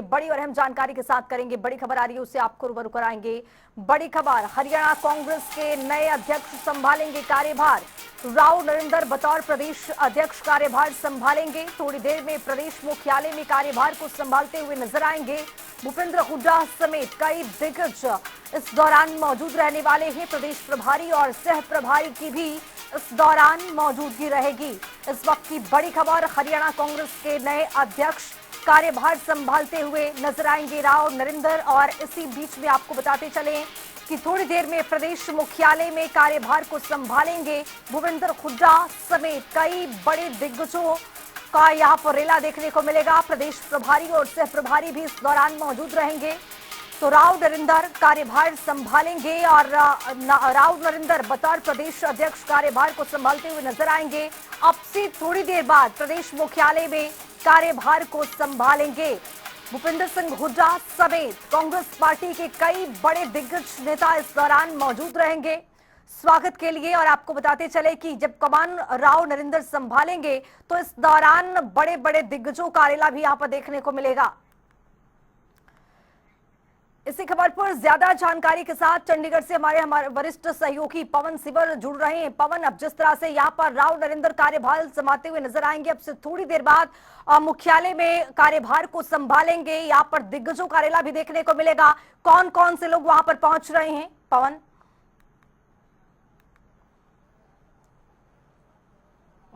बड़ी और अहम जानकारी के साथ करेंगे। बड़ी खबर आ रही है, उससे आपको रूबरू कराएंगे। बड़ी खबर, हरियाणा कांग्रेस के नए अध्यक्ष संभालेंगे कार्यभार। राव नरेंद्र बतौर प्रदेश अध्यक्ष कार्यभार संभालेंगे। थोड़ी देर में प्रदेश मुख्यालय में कार्यभार को संभालते हुए नजर आएंगे। भूपेंद्र हुड्डा समेत कई दिग्गज इस दौरान मौजूद रहने वाले हैं। प्रदेश प्रभारी और सह प्रभारी की भी इस दौरान मौजूदगी रहेगी। इस वक्त की बड़ी खबर, हरियाणा कांग्रेस के नए अध्यक्ष कार्यभार संभालते हुए नजर आएंगे राव नरेंद्र। और इसी बीच में आपको बताते चलें कि थोड़ी देर में प्रदेश मुख्यालय में कार्यभार को संभालेंगे भूपेंद्र हुड्डा समेत कई बड़े दिग्गजों का यहां पर रेला देखने को मिलेगा। प्रदेश प्रभारी और सह प्रभारी भी इस दौरान मौजूद रहेंगे। तो राव नरेंद्र कार्यभार संभालेंगे और राव नरेंद्र बतौर प्रदेश अध्यक्ष कार्यभार को संभालते हुए नजर आएंगे। अब से थोड़ी देर बाद प्रदेश मुख्यालय में कार्यभार को संभालेंगे भूपेंद्र सिंह हुड्डा समेत कांग्रेस पार्टी के कई बड़े दिग्गज नेता इस दौरान मौजूद रहेंगे स्वागत के लिए। और आपको बताते चले कि जब कमान राव नरेंद्र संभालेंगे तो इस दौरान बड़े बड़े दिग्गजों का रेला भी यहां पर देखने को मिलेगा। इसी खबर पर ज्यादा जानकारी के साथ चंडीगढ़ से हमारे वरिष्ठ सहयोगी पवन सिबर जुड़ रहे हैं। पवन, अब जिस तरह से यहाँ पर राव नरेंद्र कार्यभार संभालते हुए नजर आएंगे, अब से थोड़ी देर बाद मुख्यालय में कार्यभार को संभालेंगे। यहाँ पर दिग्गजों का रेला भी देखने को मिलेगा। कौन कौन से लोग वहां पर पहुंच रहे हैं पवन?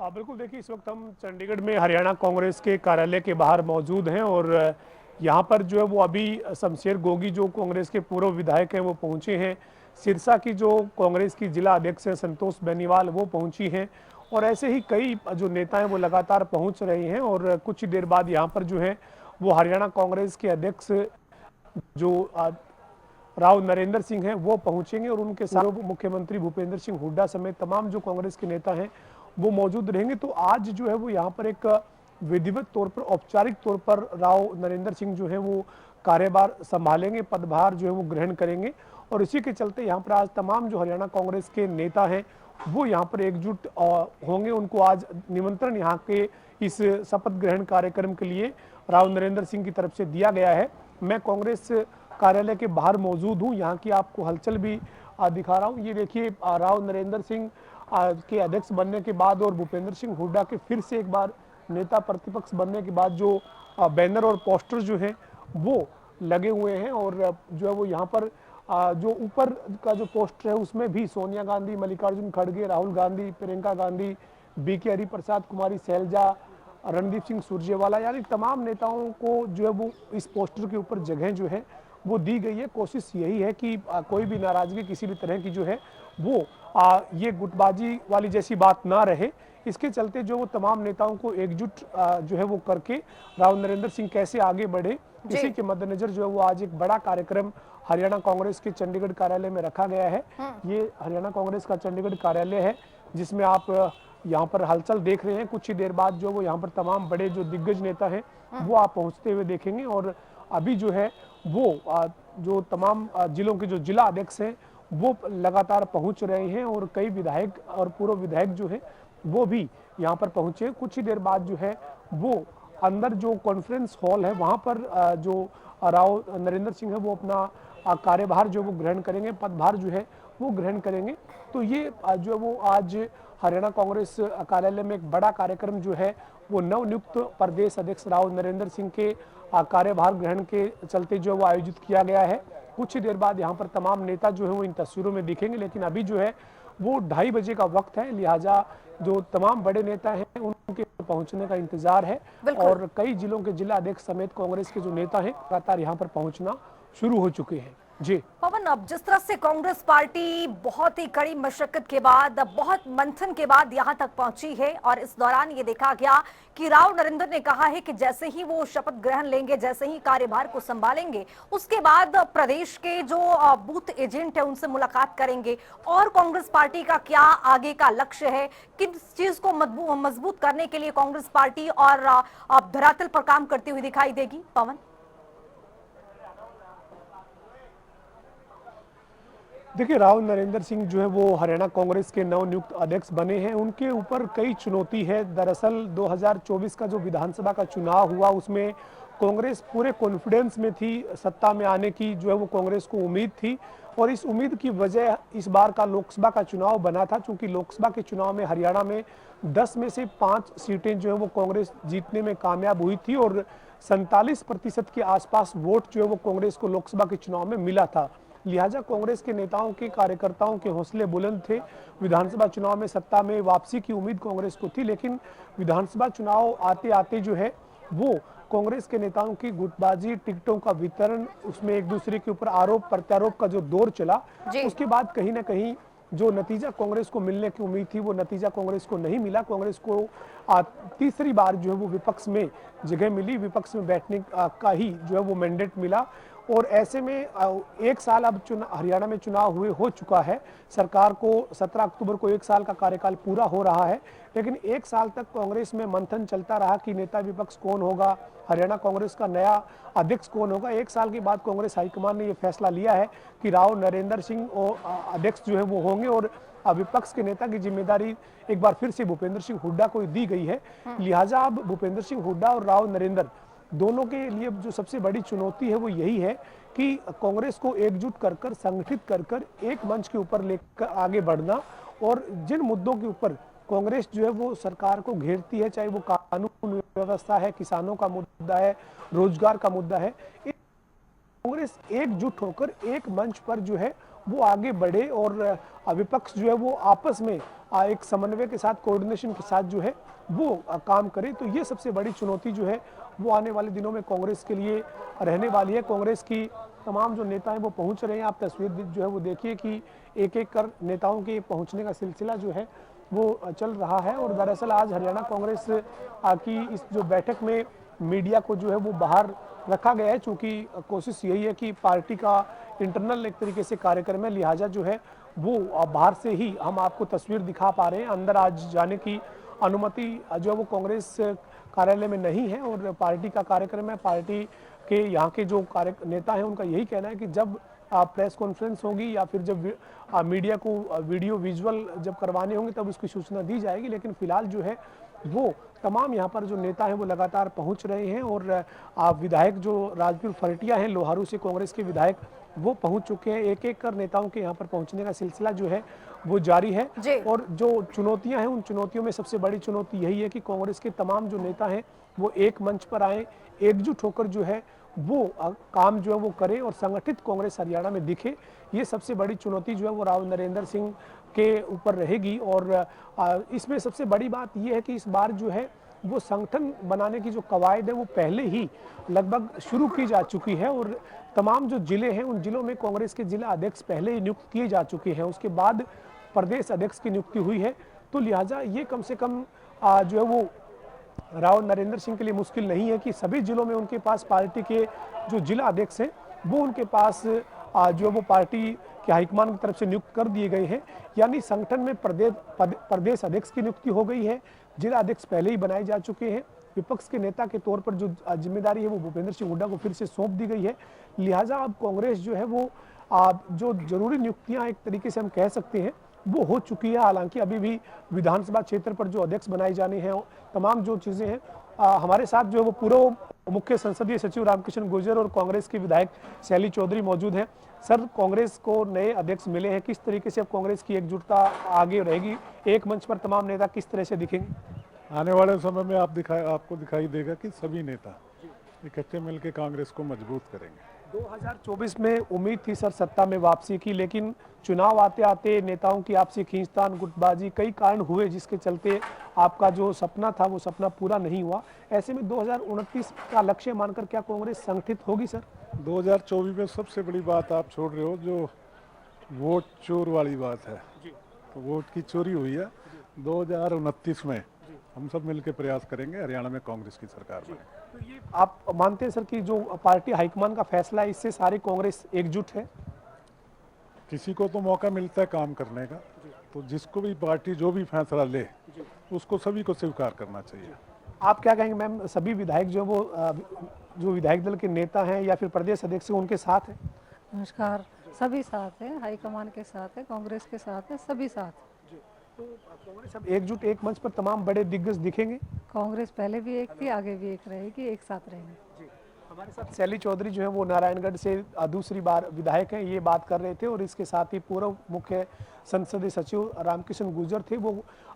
बिल्कुल, देखिए इस वक्त हम चंडीगढ़ में हरियाणा कांग्रेस के कार्यालय के बाहर मौजूद हैं और यहाँ पर जो है वो अभी शमशेर गोगी जो कांग्रेस के पूर्व विधायक हैं वो पहुंचे हैं। सिरसा की जो कांग्रेस की जिला अध्यक्ष है संतोष बेनीवाल वो पहुंची हैं और ऐसे ही कई जो नेता हैं वो लगातार पहुंच रहे हैं। और कुछ देर बाद यहाँ पर जो है वो हरियाणा कांग्रेस के अध्यक्ष जो राव नरेंद्र सिंह हैं वो पहुंचेंगे और उनके साथ मुख्यमंत्री भूपेंद्र सिंह हुड्डा समेत तमाम जो कांग्रेस के नेता हैं वो मौजूद रहेंगे। तो आज जो है वो यहाँ पर एक विधिवत तौर पर, औपचारिक तौर पर राव नरेंद्र सिंह जो है वो कार्यभार संभालेंगे, पदभार जो है वो ग्रहण करेंगे। और इसी के चलते यहाँ पर आज तमाम जो हरियाणा कांग्रेस के नेता हैं वो यहाँ पर एकजुट होंगे। उनको आज निमंत्रण यहाँ के इस शपथ ग्रहण कार्यक्रम के लिए राव नरेंद्र सिंह की तरफ से दिया गया है। मैं कांग्रेस कार्यालय के बाहर मौजूद हूँ, यहाँ की आपको हलचल भी दिखा रहा हूँ। ये देखिए, राव नरेंद्र सिंह के अध्यक्ष बनने के बाद और भूपेंद्र सिंह हुड्डा के फिर से एक बार नेता प्रतिपक्ष बनने के बाद जो बैनर और पोस्टर जो हैं वो लगे हुए हैं। और जो है वो यहाँ पर जो ऊपर का जो पोस्टर है उसमें भी सोनिया गांधी, मल्लिकार्जुन खड़गे, राहुल गांधी, प्रियंका गांधी, बीके हरिप्रसाद, कुमारी शैलजा, रणदीप सिंह सुरजेवाला, यानी तमाम नेताओं को जो है वो इस पोस्टर के ऊपर जगह जो है वो दी गई है। कोशिश यही है कि कोई भी नाराजगी किसी भी तरह की जो है वो ये गुटबाजी वाली जैसी बात ना रहे। इसके चलते जो वो तमाम नेताओं को एकजुट जो है वो करके राव नरेंद्र सिंह कैसे आगे बढ़े, इसी के मद्देनजर जो है वो आज एक बड़ा कार्यक्रम हरियाणा कांग्रेस के चंडीगढ़ कार्यालय में रखा गया है। ये हरियाणा कांग्रेस का चंडीगढ़ कार्यालय है जिसमें आप यहाँ पर हलचल देख रहे हैं। कुछ ही देर बाद जो वो यहाँ पर तमाम बड़े जो दिग्गज नेता हैं वो आप पहुंचते हुए देखेंगे। और अभी जो है वो जो तमाम जिलों के जो जिला अध्यक्ष हैं वो लगातार पहुंच रहे हैं और कई विधायक और पूर्व विधायक जो है वो भी यहाँ पर पहुंचे। कुछ ही देर बाद जो है वो अंदर जो कॉन्फ्रेंस हॉल है वहाँ पर जो राव नरेंद्र सिंह है वो अपना कार्यभार जो वो ग्रहण करेंगे, पदभार जो है वो ग्रहण करेंगे। तो ये जो है वो आज हरियाणा कांग्रेस कार्यालय में एक बड़ा कार्यक्रम जो है वो नवनियुक्त प्रदेश अध्यक्ष राव नरेंद्र सिंह के कार्यभार ग्रहण के चलते जो वो आयोजित किया गया है। कुछ ही देर बाद यहाँ पर तमाम नेता जो है वो इन तस्वीरों में दिखेंगे, लेकिन अभी जो है वो 2:30 बजे का वक्त है, लिहाजा जो तमाम बड़े नेता हैं उनके पहुंचने का इंतजार है। और कई जिलों के जिला अध्यक्ष समेत कांग्रेस के जो नेता हैं लगातार यहाँ पर पहुंचना शुरू हो चुके हैं। जी पवन, अब जिस तरह से कांग्रेस पार्टी बहुत ही कड़ी मशक्कत के बाद, बहुत मंथन के बाद यहां तक पहुंची है और इस दौरान ये देखा गया कि राव नरेंद्र ने कहा है कि जैसे ही वो शपथ ग्रहण लेंगे, जैसे ही कार्यभार को संभालेंगे, उसके बाद प्रदेश के जो बूथ एजेंट है उनसे मुलाकात करेंगे। और कांग्रेस पार्टी का क्या आगे का लक्ष्य है, किस चीज को मजबूत करने के लिए कांग्रेस पार्टी और धरातल पर काम करती हुई दिखाई देगी पवन? देखिए, राव नरेंद्र सिंह जो है वो हरियाणा कांग्रेस के नवनियुक्त अध्यक्ष बने हैं। उनके ऊपर कई चुनौती है। दरअसल 2024 का जो विधानसभा का चुनाव हुआ उसमें कांग्रेस पूरे कॉन्फिडेंस में थी, सत्ता में आने की जो है वो कांग्रेस को उम्मीद थी और इस उम्मीद की वजह इस बार का लोकसभा का चुनाव बना था, क्योंकि लोकसभा के चुनाव में हरियाणा में 10 में से 5 सीटें जो है वो कांग्रेस जीतने में कामयाब हुई थी और 47% के आसपास वोट जो है वो कांग्रेस को लोकसभा के चुनाव में मिला था। लिहाजा कांग्रेस के नेताओं के कार्यकर्ताओं के हौसले बुलंद थे। विधानसभा चुनाव में सत्ता में वापसी की उम्मीद कांग्रेस को थी, लेकिन विधानसभा चुनाव आते आते जो है वो कांग्रेस के नेताओं की गुटबाजी, टिकटों का वितरण, उसमें एक दूसरे के ऊपर आरोप प्रत्यारोप का जो दौर चला, उसके बाद कहीं ना कहीं जो नतीजा कांग्रेस को मिलने की उम्मीद थी वो नतीजा कांग्रेस को नहीं मिला। कांग्रेस को तीसरी बार जो है वो विपक्ष में जगह मिली, विपक्ष में बैठने का ही जो है वो मैंडेट मिला और ऐसे में एक साल अब हरियाणा में चुनाव हुए हो चुका है। सरकार को 17 अक्टूबर को एक साल का कार्यकाल पूरा हो रहा है, लेकिन एक साल तक कांग्रेस में मंथन चलता रहा कि नेता विपक्ष कौन होगा, हरियाणा कांग्रेस का नया अध्यक्ष कौन होगा। एक साल के बाद कांग्रेस हाईकमान ने यह फैसला लिया है कि राव नरेंद्र सिंह अध्यक्ष जो है वो होंगे और विपक्ष के नेता की जिम्मेदारी एक बार फिर से भूपेंद्र सिंह हुड्डा को दी गई है। लिहाजा अब भूपेंद्र सिंह हुड्डा और राव नरेंद्र दोनों के लिए जो सबसे बड़ी चुनौती है वो यही है कि कांग्रेस को एकजुट कर कर, संगठित कर कर एक मंच के ऊपर लेकर आगे बढ़ना और जिन मुद्दों के ऊपर कांग्रेस जो है वो सरकार को घेरती है, चाहे वो कानून व्यवस्था है, किसानों का मुद्दा है, रोजगार का मुद्दा है, कांग्रेस एकजुट होकर एक मंच पर जो है वो आगे बढ़े और विपक्ष जो है वो आपस में एक समन्वय के साथ, कोऑर्डिनेशन के साथ जो है वो काम करे। तो ये सबसे बड़ी चुनौती जो है वो आने वाले दिनों में कांग्रेस के लिए रहने वाली है। कांग्रेस की तमाम जो नेता हैं वो पहुंच रहे हैं। आप तस्वीर जो है वो देखिए कि एक एक कर नेताओं के पहुंचने का सिलसिला जो है वो चल रहा है और दरअसल आज हरियाणा कांग्रेस की इस जो बैठक में मीडिया को जो है वो बाहर रखा गया है, चूंकि कोशिश यही है कि पार्टी का इंटरनल एक तरीके से कार्यक्रम है, लिहाजा जो है वो बाहर से ही हम आपको तस्वीर दिखा पा रहे हैं। अंदर आज जाने की अनुमति जो है वो कांग्रेस कार्यालय में नहीं है और पार्टी का कार्यक्रम है। पार्टी के यहाँ के जो नेता हैं उनका यही कहना है कि जब प्रेस कॉन्फ्रेंस होगी या फिर जब मीडिया को वीडियो विजुअल जब करवाने होंगे तब उसकी सूचना दी जाएगी, लेकिन फिलहाल जो है वो तमाम यहाँ पर जो नेता हैं वो लगातार पहुँच रहे हैं और विधायक जो राजवीर फरटिया हैं लोहारू से कांग्रेस के विधायक वो पहुँच चुके हैं। एक एक कर नेताओं के यहाँ पर पहुँचने का सिलसिला जो है वो जारी है और जो चुनौतियां हैं उन चुनौतियों में सबसे बड़ी चुनौती यही है कि कांग्रेस के तमाम जो नेता हैं वो एक मंच पर आए, एकजुट होकर जो है वो काम जो है वो करे और संगठित कांग्रेस हरियाणा में दिखे। ये सबसे बड़ी चुनौती जो है वो राव नरेंद्र सिंह के ऊपर रहेगी और इसमें सबसे बड़ी बात यह है कि इस बार जो है वो संगठन बनाने की जो कवायद है वो पहले ही लगभग शुरू की जा चुकी है और तमाम जो जिले हैं उन जिलों में कांग्रेस के जिला अध्यक्ष पहले ही नियुक्त किए जा चुके हैं, उसके बाद प्रदेश अध्यक्ष की नियुक्ति हुई है। तो लिहाजा ये कम से कम जो है वो राव नरेंद्र सिंह के लिए मुश्किल नहीं है कि सभी जिलों में उनके पास पार्टी के जो जिला अध्यक्ष हैं वो उनके पास जो वो पार्टी के हाईकमान की तरफ से नियुक्त कर दिए गए हैं, यानी संगठन में प्रदेश अध्यक्ष की नियुक्ति हो गई है, जिला अध्यक्ष पहले ही बनाए जा चुके हैं। विपक्ष के नेता के तौर पर जो जिम्मेदारी है वो भूपेंद्र सिंह हुड्डा को फिर से सौंप दी गई है। लिहाजा अब कांग्रेस जो है वो जो जरूरी नियुक्तियां एक तरीके से हम कह सकते हैं वो हो चुकी है। हालांकि अभी भी विधानसभा क्षेत्र पर जो अध्यक्ष बनाए जाने हैं तमाम जो चीज़ें हैं हमारे साथ जो है वो पूर्व मुख्य संसदीय सचिव रामकिशन गुर्जर और कांग्रेस के विधायक शैली चौधरी मौजूद हैं। सर, कांग्रेस को नए अध्यक्ष मिले हैं, किस तरीके से अब कांग्रेस की एकजुटता आगे रहेगी, एक मंच पर तमाम नेता किस तरह से दिखेंगे? आने वाले समय में आपको दिखाई देगा कि सभी नेता इकट्ठे मिलकर कांग्रेस को मजबूत करेंगे। 2024 में उम्मीद थी सर सत्ता में वापसी की, लेकिन चुनाव आते आते नेताओं की आपसी खींचतान, गुटबाजी, कई कारण हुए जिसके चलते आपका जो सपना था वो सपना पूरा नहीं हुआ। ऐसे में 2029 का लक्ष्य मानकर क्या कांग्रेस संगठित होगी सर? 2024 में सबसे बड़ी बात आप छोड़ रहे हो, जो वोट चोर वाली बात है। तो वोट की चोरी हुई है। 2029 में हम सब मिलकर प्रयास करेंगे हरियाणा में कांग्रेस की सरकार बने। तो ये आप मानते हैं सर कि जो पार्टी हाईकमान का फैसला है इससे सारी कांग्रेस एकजुट है? किसी को तो मौका मिलता है काम करने का, तो जिसको भी पार्टी जो भी फैसला ले उसको सभी को स्वीकार करना चाहिए। आप क्या कहेंगे मैम, सभी विधायक जो वो जो विधायक दल के नेता हैं या फिर प्रदेश अध्यक्ष उनके साथ हैं? नमस्कार, सभी साथ हैं, हाईकमान के साथ है, कांग्रेस के साथ है, सभी साथ। तो कांग्रेस अब एकजुट एक मंच पर तमाम बड़े दिग्गज दिखेंगे? कांग्रेस पहले भी एक थी, आगे भी एक रहेगी, एक साथ रहेंगे। हमारे साथ शैली चौधरी जो है वो नारायणगढ़ से दूसरी बार विधायक हैं, ये बात कर रहे थे। और इसके साथ ही पूर्व मुख्य संसदीय सचिव रामकिशन गुर्जर थे, वो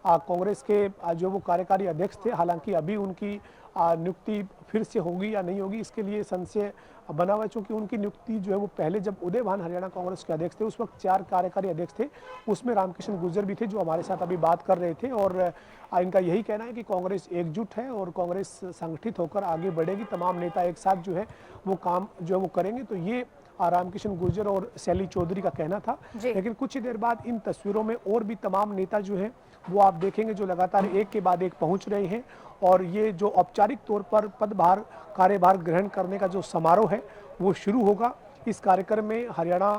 कांग्रेस के जो वो कार्यकारी अध्यक्ष थे। हालांकि अभी उनकी नियुक्ति फिर से होगी या नहीं होगी, इसके लिए संशय बना हुआ है, चूंकि उनकी नियुक्ति जो है वो पहले जब उदय भान हरियाणा कांग्रेस के अध्यक्ष थे उस वक्त 4 कार्यकारी अध्यक्ष थे, उसमें रामकिशन गुर्जर भी थे जो हमारे साथ अभी बात कर रहे थे। और इनका यही कहना है कि कांग्रेस एकजुट है और कांग्रेस संगठित होकर आगे बढ़ेगी, तमाम नेता एक साथ जो है वो काम जो है वो करेंगे। तो ये रामकिशन गुर्जर और शैली चौधरी का कहना था। लेकिन कुछ ही देर बाद इन तस्वीरों में और भी तमाम नेता जो है वो आप देखेंगे जो लगातार एक के बाद एक पहुंच रहे हैं। और ये जो औपचारिक तौर पर पदभार कार्यभार ग्रहण करने का जो समारोह है वो शुरू होगा। इस कार्यक्रम में हरियाणा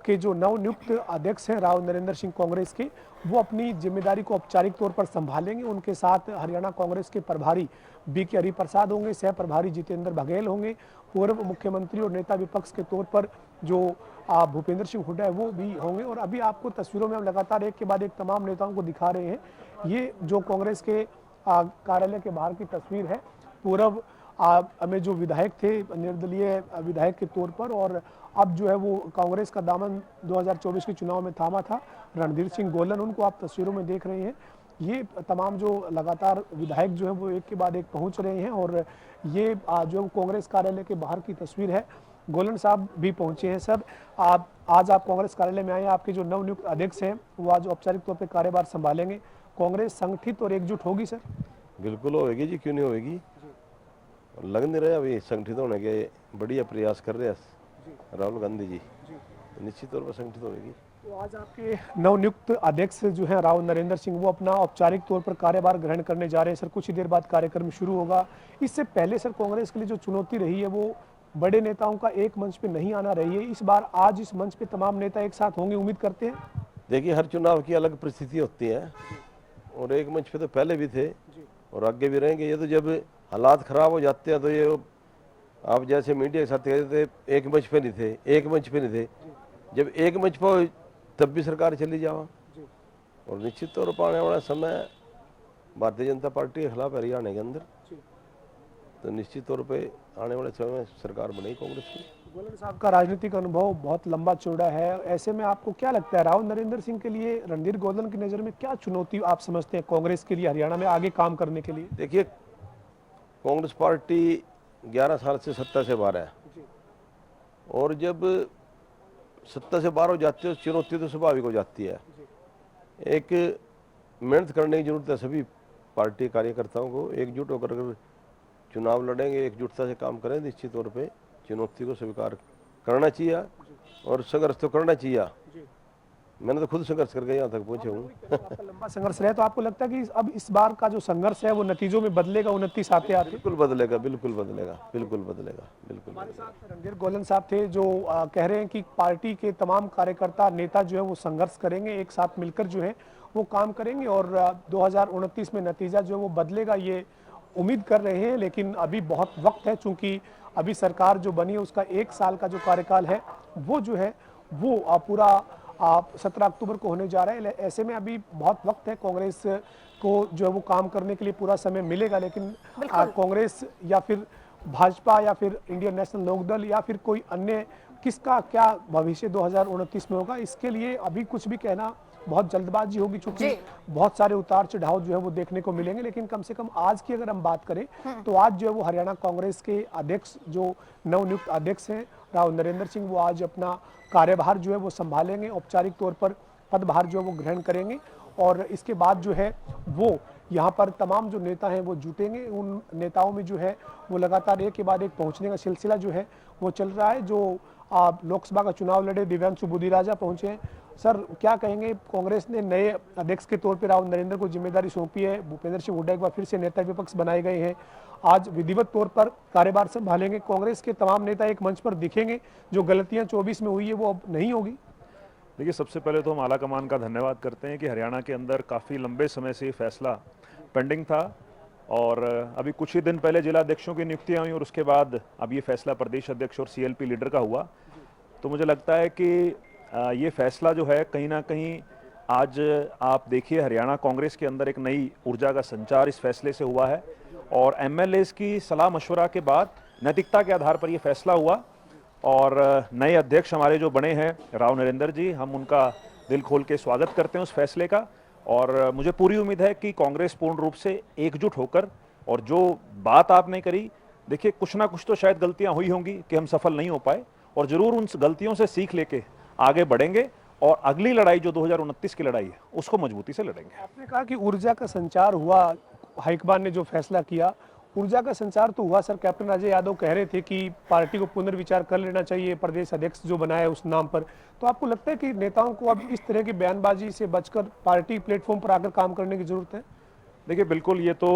के जो नवनियुक्त अध्यक्ष हैं राव नरेंद्र सिंह कांग्रेस के, वो अपनी जिम्मेदारी को औपचारिक तौर पर संभालेंगे। उनके साथ हरियाणा कांग्रेस के प्रभारी बीके हरिप्रसाद होंगे, सह प्रभारी जितेंद्र बघेल होंगे, पूर्व मुख्यमंत्री और नेता विपक्ष के तौर पर जो भूपेंद्र सिंह हुड्डा है वो भी होंगे। और अभी आपको तस्वीरों में हम लगातार एक के बाद एक तमाम नेताओं को दिखा रहे हैं। ये जो कांग्रेस के कार्यालय के बाहर की तस्वीर है, पूर्व में जो विधायक थे निर्दलीय विधायक के तौर पर, और अब जो है वो कांग्रेस का दामन 2024 के चुनाव में थामा था, रणधीर सिंह गोलन, उनको आप तस्वीरों में देख रहे हैं। ये तमाम जो लगातार विधायक जो है वो एक के बाद एक पहुंच रहे हैं। और ये जो कांग्रेस कार्यालय के बाहर की तस्वीर है, गोलन साहब भी पहुंचे हैं। सर, आज आप कांग्रेस कार्यालय में आए हैं, आपके जो नवनियुक्त अध्यक्ष हैं वो आज औपचारिक तौर पर कार्यभार संभालेंगे। कांग्रेस संगठित और एकजुट होगी सर? बिल्कुल होगी जी, क्यों नहीं होगी। लग नहीं रहे अभी संगठित होने के बढ़िया प्रयास कर रहे हैं राहुल गांधी जी, निश्चित तौर पर संगठित होगी। तो आज आपके नवनियुक्त अध्यक्ष जो है राव नरेंद्र सिंह, वो अपना औपचारिक तौर पर कार्यभार ग्रहण करने जा रहे हैं। सर, कुछ ही देर बाद कार्यक्रम शुरू होगा। इससे पहले सर कांग्रेस के लिए जो चुनौती रही है वो बड़े नेताओं का एक मंच पे नहीं आना रही है। इस बार आज इस मंच पे तमाम नेता एक साथ होंगे, उम्मीद करते हैं? देखिए, हर चुनाव की अलग परिस्थिति होती है और एक मंच पे तो पहले भी थे और आगे भी रहेंगे। ये तो जब हालात खराब हो जाते हैं तो ये आप जैसे मीडिया के साथ कहते थे एक मंच पे नहीं थे, एक मंच पे नहीं थे, जब एक मंच पे तब भी सरकार चली जावा। और निश्चित तौर पर आने वाला समय भारतीय जनता पार्टी के खिलाफ हरियाणा के अंदर, तो निश्चित तौर पे आने वाले समय में सरकार बनेगी कांग्रेस की। गोलन साहब का राजनीतिक अनुभव बहुत लंबा चौड़ा है, ऐसे में आपको क्या लगता है राव नरेंद्र सिंह के लिए रणधीर गोलन की नज़र में क्या चुनौती आप समझते हैं कांग्रेस के लिए हरियाणा में आगे काम करने के लिए? देखिए, कांग्रेस पार्टी 11 साल से सत्ता से बाहर है और जब सत्ता से बाहर हो जाती है चुनौती तो स्वाभाविक हो जाती है। एक मेहनत करने की जरूरत है सभी पार्टी कार्यकर्ताओं को, एकजुट होकर अगर चुनाव लड़ेंगे, एकजुटता से काम करें, निश्चित तौर पे चुनौती को स्वीकार करना चाहिए और संघर्ष तो करना चाहिए। मैंने तो खुद संघर्ष करके यहाँ तक पहुंचे हूँ। आपका लंबा संघर्ष रहा, तो आपको लगता है कि अब इस बार का जो संघर्ष है वो नतीजों में बदलेगा, 29 आते आते? बिल्कुल बदलेगा, बिल्कुल बदलेगा, बिल्कुल बदलेगा, बिल्कुल। हमारे साथ रणधीर गोलन साहब थे जो कह रहे हैं कि पार्टी के तमाम कार्यकर्ता नेता जो है वो संघर्ष करेंगे, एक साथ मिलकर जो है वो काम करेंगे और 2029 में नतीजा जो है वो बदलेगा, ये उम्मीद कर रहे हैं। लेकिन अभी बहुत वक्त है, चूंकि अभी सरकार जो बनी है उसका 1 साल का जो कार्यकाल है वो जो है वो पूरा 17 अक्टूबर को होने जा रहा है। ऐसे में अभी बहुत वक्त है, कांग्रेस को जो है वो काम करने के लिए पूरा समय मिलेगा। लेकिन कांग्रेस या फिर भाजपा या फिर इंडियन नेशनल लोकदल या फिर कोई अन्य, किसका क्या भविष्य 2029 में होगा, इसके लिए अभी कुछ भी कहना बहुत जल्दबाजी होगी, चूंकि बहुत सारे उतार चढ़ाव जो है वो देखने को मिलेंगे। लेकिन कम से कम आज की अगर हम बात करें तो आज जो है वो हरियाणा कांग्रेस के अध्यक्ष जो नवनियुक्त अध्यक्ष हैं राव नरेंद्र सिंह, वो आज अपना कार्यभार जो है वो संभालेंगे, औपचारिक तौर पर पदभार जो है वो ग्रहण करेंगे। और इसके बाद जो है वो यहाँ पर तमाम जो नेता हैं वो जुटेंगे। उन नेताओं में जो है वो लगातार एक के बाद एक पहुँचने का सिलसिला जो है वो चल रहा है। जो लोकसभा का चुनाव लड़े दिव्यांशु बुद्धिराजा पहुंचे हैं। सर, क्या कहेंगे, कांग्रेस ने नए अध्यक्ष के तौर पर राव नरेंद्र को जिम्मेदारी सौंपी है, भूपेंद्र सिंह हुड्डा एक बार फिर से नेता विपक्ष बनाए गए हैं, आज विधिवत तौर पर कार्यभार संभालेंगे, कांग्रेस के तमाम नेता एक मंच पर दिखेंगे, जो गलतियां 24 में हुई है वो अब नहीं होगी? देखिए, सबसे पहले तो हम आला कमान का धन्यवाद करते हैं कि हरियाणा के अंदर काफ़ी लंबे समय से फैसला पेंडिंग था और अभी कुछ ही दिन पहले जिला अध्यक्षों की नियुक्तियां हुई और उसके बाद अब ये फैसला प्रदेश अध्यक्ष और CLP लीडर का हुआ। तो मुझे लगता है कि ये फैसला जो है कहीं ना कहीं आज आप देखिए हरियाणा कांग्रेस के अंदर एक नई ऊर्जा का संचार इस फैसले से हुआ है और MLAs की सलाह मशवरा के बाद नैतिकता के आधार पर यह फैसला हुआ और नए अध्यक्ष हमारे जो बने हैं राव नरेंद्र जी, हम उनका दिल खोल के स्वागत करते हैं उस फैसले का। और मुझे पूरी उम्मीद है कि कांग्रेस पूर्ण रूप से एकजुट होकर, और जो बात आपने करी, देखिए कुछ ना कुछ तो शायद गलतियां हुई होंगी कि हम सफल नहीं हो पाए, और जरूर उन गलतियों से सीख लेके आगे बढ़ेंगे और अगली लड़ाई जो 2029 की लड़ाई है उसको मजबूती से लड़ेंगे। आपने कहा कि ऊर्जा का संचार हुआ, हाईकमान ने जो फैसला किया, ऊर्जा का संचार तो हुआ। सर, कैप्टन अजय यादव कह रहे थे कि पार्टी को पुनर्विचार कर लेना चाहिए, प्रदेश अध्यक्ष जो बनाया है उस नाम पर। तो आपको लगता है कि नेताओं को अब इस तरह की बयानबाजी से बचकर पार्टी प्लेटफॉर्म पर आकर काम करने की जरूरत है? देखिए बिल्कुल, ये तो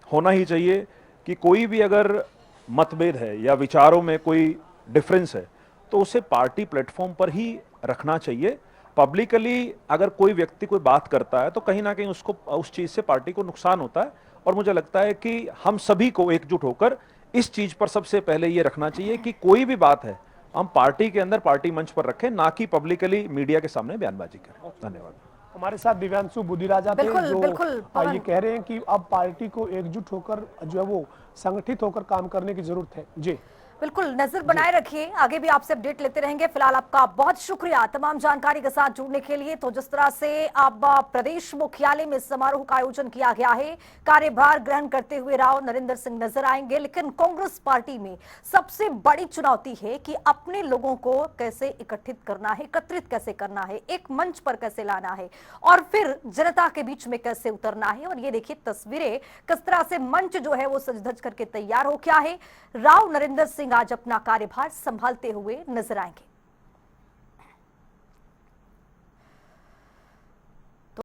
होना ही चाहिए कि कोई भी अगर मतभेद है या विचारों में कोई डिफरेंस है तो उसे पार्टी प्लेटफॉर्म पर ही रखना चाहिए। पब्लिकली अगर कोई व्यक्ति कोई बात करता है तो कहीं ना कहीं उसको उस चीज से पार्टी को नुकसान होता है, और मुझे लगता है कि हम सभी को एकजुट होकर इस चीज पर सबसे पहले ये रखना चाहिए कि कोई भी बात है हम पार्टी के अंदर पार्टी मंच पर रखें, ना कि पब्लिकली मीडिया के सामने बयानबाजी करें। धन्यवाद। हमारे साथ दिव्यांशु बुद्धिराजा थे जो ये कह रहे हैं कि अब पार्टी को एकजुट होकर जो है वो संगठित होकर काम करने की जरूरत है। जी बिल्कुल, नजर बनाए रखिए, आगे भी आपसे अपडेट लेते रहेंगे। फिलहाल आपका बहुत शुक्रिया तमाम जानकारी के साथ जुड़ने के लिए। तो जिस तरह से अब प्रदेश मुख्यालय में समारोह का आयोजन किया गया है, कार्यभार ग्रहण करते हुए राव नरेंद्र सिंह नजर आएंगे, लेकिन कांग्रेस पार्टी में सबसे बड़ी चुनौती है कि अपने लोगों को कैसे इकट्ठित करना है, एकत्रित कैसे करना है, एक मंच पर कैसे लाना है और फिर जनता के बीच में कैसे उतरना है। और ये देखिए तस्वीरें, किस तरह से मंच जो है वो सज धज करके तैयार हो गया है। राव नरेंद्र सिंह आज अपना कार्यभार संभालते हुए नजर आएंगे।